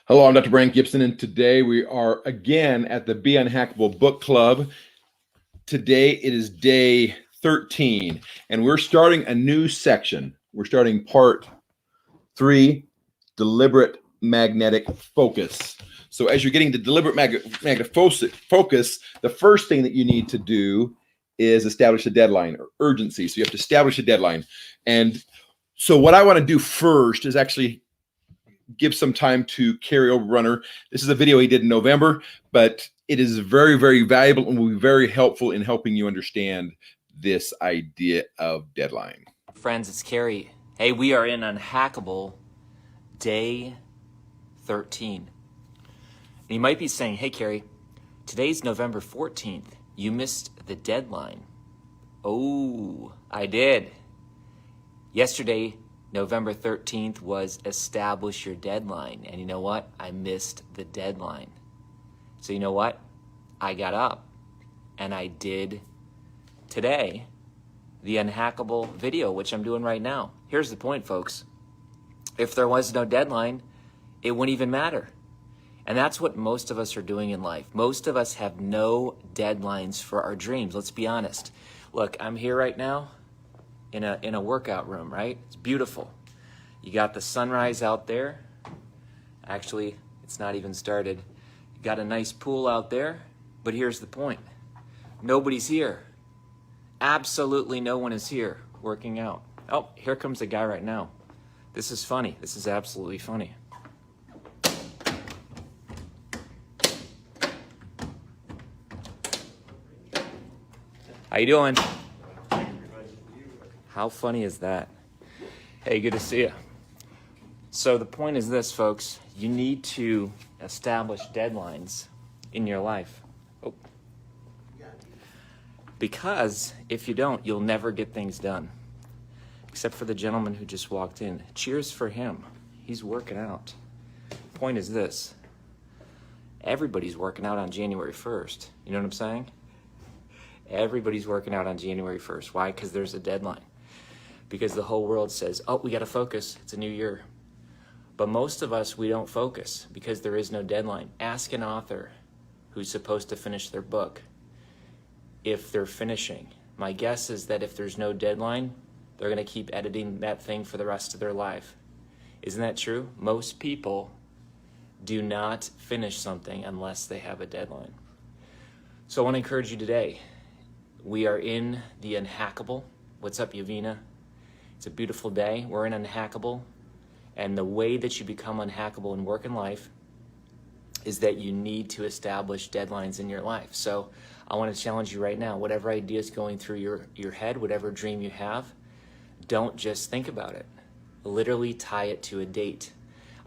Hello, I'm Dr. Brian Gibson, and today we are again at the Be Unhackable Book Club. Today it is day 13, and we're starting a new section. We're starting part 3, deliberate magnetic focus. So as you're getting the deliberate magnetic focus, the first thing that you need to do is establish a deadline or urgency. So you have to establish a deadline. And so what I want to do first is actually give some time to Carrie Overrunner. This is a video he did in November, but it is very, very valuable and will be very helpful in helping you understand this idea of deadline. Friends, it's Carrie. Hey, we are in Unhackable day 13. And you might be saying, hey, Carrie, today's November 14th. You missed the deadline. Oh, I did. Yesterday, November 13th, was establish your deadline. And you know what? I missed the deadline. So you know what? I got up and I did today the Unhackable video, which I'm doing right now. Here's the point, folks. If there was no deadline, it wouldn't even matter. And that's what most of us are doing in life. Most of us have no deadlines for our dreams. Let's be honest. Look, I'm here right now in a workout room, right? It's beautiful. You got the sunrise out there. Actually, it's not even started. You got a nice pool out there, but here's the point. Nobody's here. Absolutely no one is here working out. Oh, here comes a guy right now. This is funny. This is absolutely funny. How you doing? How funny is that? Hey, good to see you. So the point is this, folks. You need to establish deadlines in your life. Oh. Because if you don't, you'll never get things done. Except for the gentleman who just walked in. Cheers for him. He's working out. Point is this. Everybody's working out on January 1st. You know what I'm saying? Everybody's working out on January 1st. Why? Because there's a deadline. Because the whole world says, oh, we got to focus. It's a new year. But most of us, we don't focus because there is no deadline. Ask an author who's supposed to finish their book if they're finishing. My guess is that if there's no deadline, they're going to keep editing that thing for the rest of their life. Isn't that true? Most people do not finish something unless they have a deadline. So I want to encourage you today. We are in the Unhackable. What's up, Yavina? It's a beautiful day. We're in Unhackable. And the way that you become unhackable in work and life is that you need to establish deadlines in your life. So I want to challenge you right now. Whatever idea is going through your head, whatever dream you have, don't just think about it. Literally tie it to a date.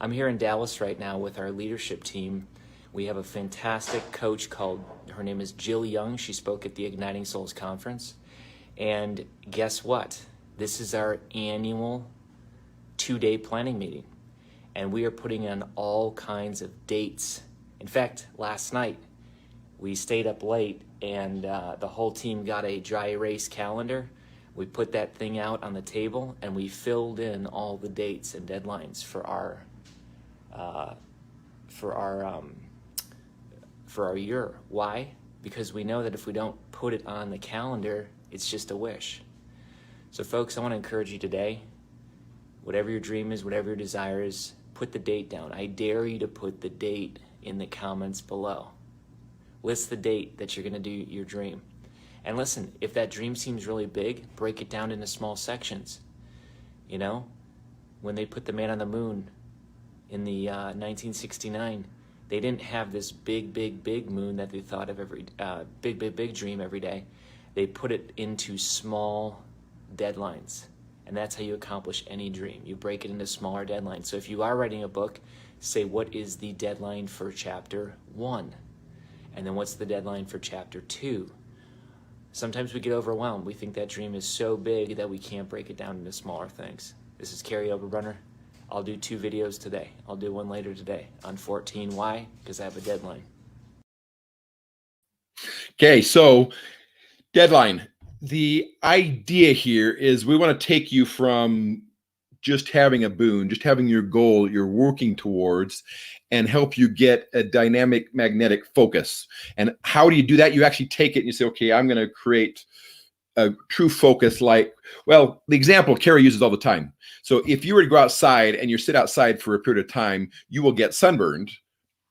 I'm here in Dallas right now with our leadership team. We have a fantastic coach her name is Jill Young. She spoke at the Igniting Souls conference. And guess what? This is our annual 2-day planning meeting. And we are putting on all kinds of dates. In fact, last night, we stayed up late and the whole team got a dry erase calendar. We put that thing out on the table and we filled in all the dates and deadlines for our year. Why? Because we know that if we don't put it on the calendar, it's just a wish. So folks, I want to encourage you today, whatever your dream is, whatever your desire is, put the date down. I dare you to put the date in the comments below. List the date that you're going to do your dream. And listen, if that dream seems really big, break it down into small sections. You know, when they put the man on the moon in the 1969, they didn't have this big, big, big moon that they thought of every big, big, big dream every day. They put it into small deadlines. And that's how you accomplish any dream. You break it into smaller deadlines. So if you are writing a book, say what is the deadline for chapter 1? And then what's the deadline for chapter 2? Sometimes we get overwhelmed. We think that dream is so big that we can't break it down into smaller things. This is Carrie Overrunner. I'll do 2 videos today. I'll do one later today on 14. Why? Because I have a deadline. Okay, so deadline. The idea here is we want to take you from just having a boon, just having your goal you're working towards, and help you get a dynamic magnetic focus. And how do you do that? You actually take it and you say, okay, I'm going to create a true focus. Like, well, the example Carrie uses all the time. So if you were to go outside and you sit outside for a period of time, you will get sunburned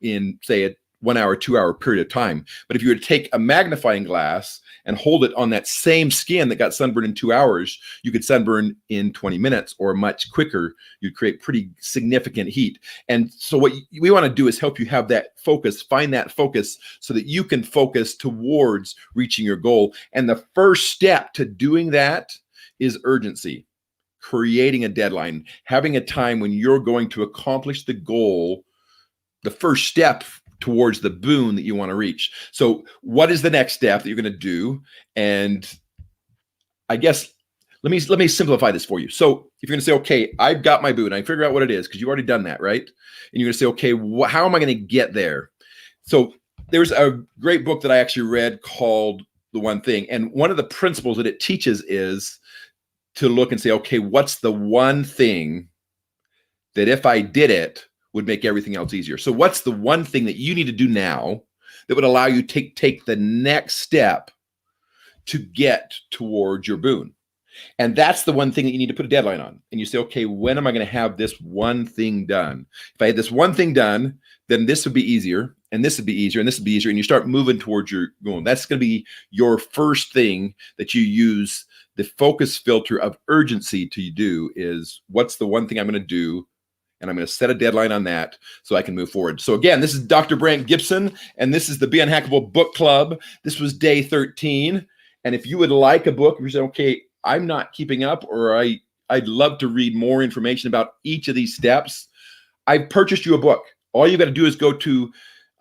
in, say, a 1 hour, 2 hour period of time. But if you were to take a magnifying glass and hold it on that same skin that got sunburned in 2 hours, you could sunburn in 20 minutes or much quicker. You'd create pretty significant heat. And so what we want to do is help you have that focus, find that focus so that you can focus towards reaching your goal. And the first step to doing that is urgency, creating a deadline, having a time when you're going to accomplish the goal, the first step towards the boon that you want to reach. So what is the next step that you're going to do? And I guess let me simplify this for you. So if you're going to say, okay, I've got my boon, I figure out what it is, because you've already done that, right? And you're going to say, okay, how am I going to get there? So there's a great book that I actually read called The One Thing. And one of the principles that it teaches is to look and say, okay, what's the one thing that if I did it, would make everything else easier? So what's the one thing that you need to do now that would allow you to take the next step to get towards your boon? And that's the one thing that you need to put a deadline on. And you say, okay, when am I going to have this one thing done? If I had this one thing done, then this would be easier, and this would be easier, and this would be easier. And you start moving towards your goal. That's going to be your first thing that you use the focus filter of urgency to do is, what's the one thing I'm going to do? And I'm going to set a deadline on that so I can move forward. So again, this is Dr. Brant Gibson, and this is the Be Unhackable Book Club. This was day 13. And if you would like a book, if you're saying, okay, I'm not keeping up, or I'd love to read more information about each of these steps, I've purchased you a book. All you got to do is go to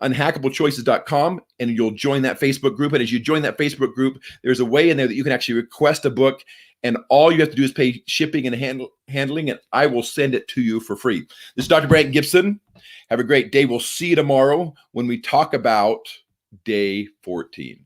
unhackablechoices.com and you'll join that Facebook group. And as you join that Facebook group, there's a way in there that you can actually request a book. And all you have to do is pay shipping and handling, and I will send it to you for free. This is Dr. Brant Gibson. Have a great day. We'll see you tomorrow when we talk about day 14.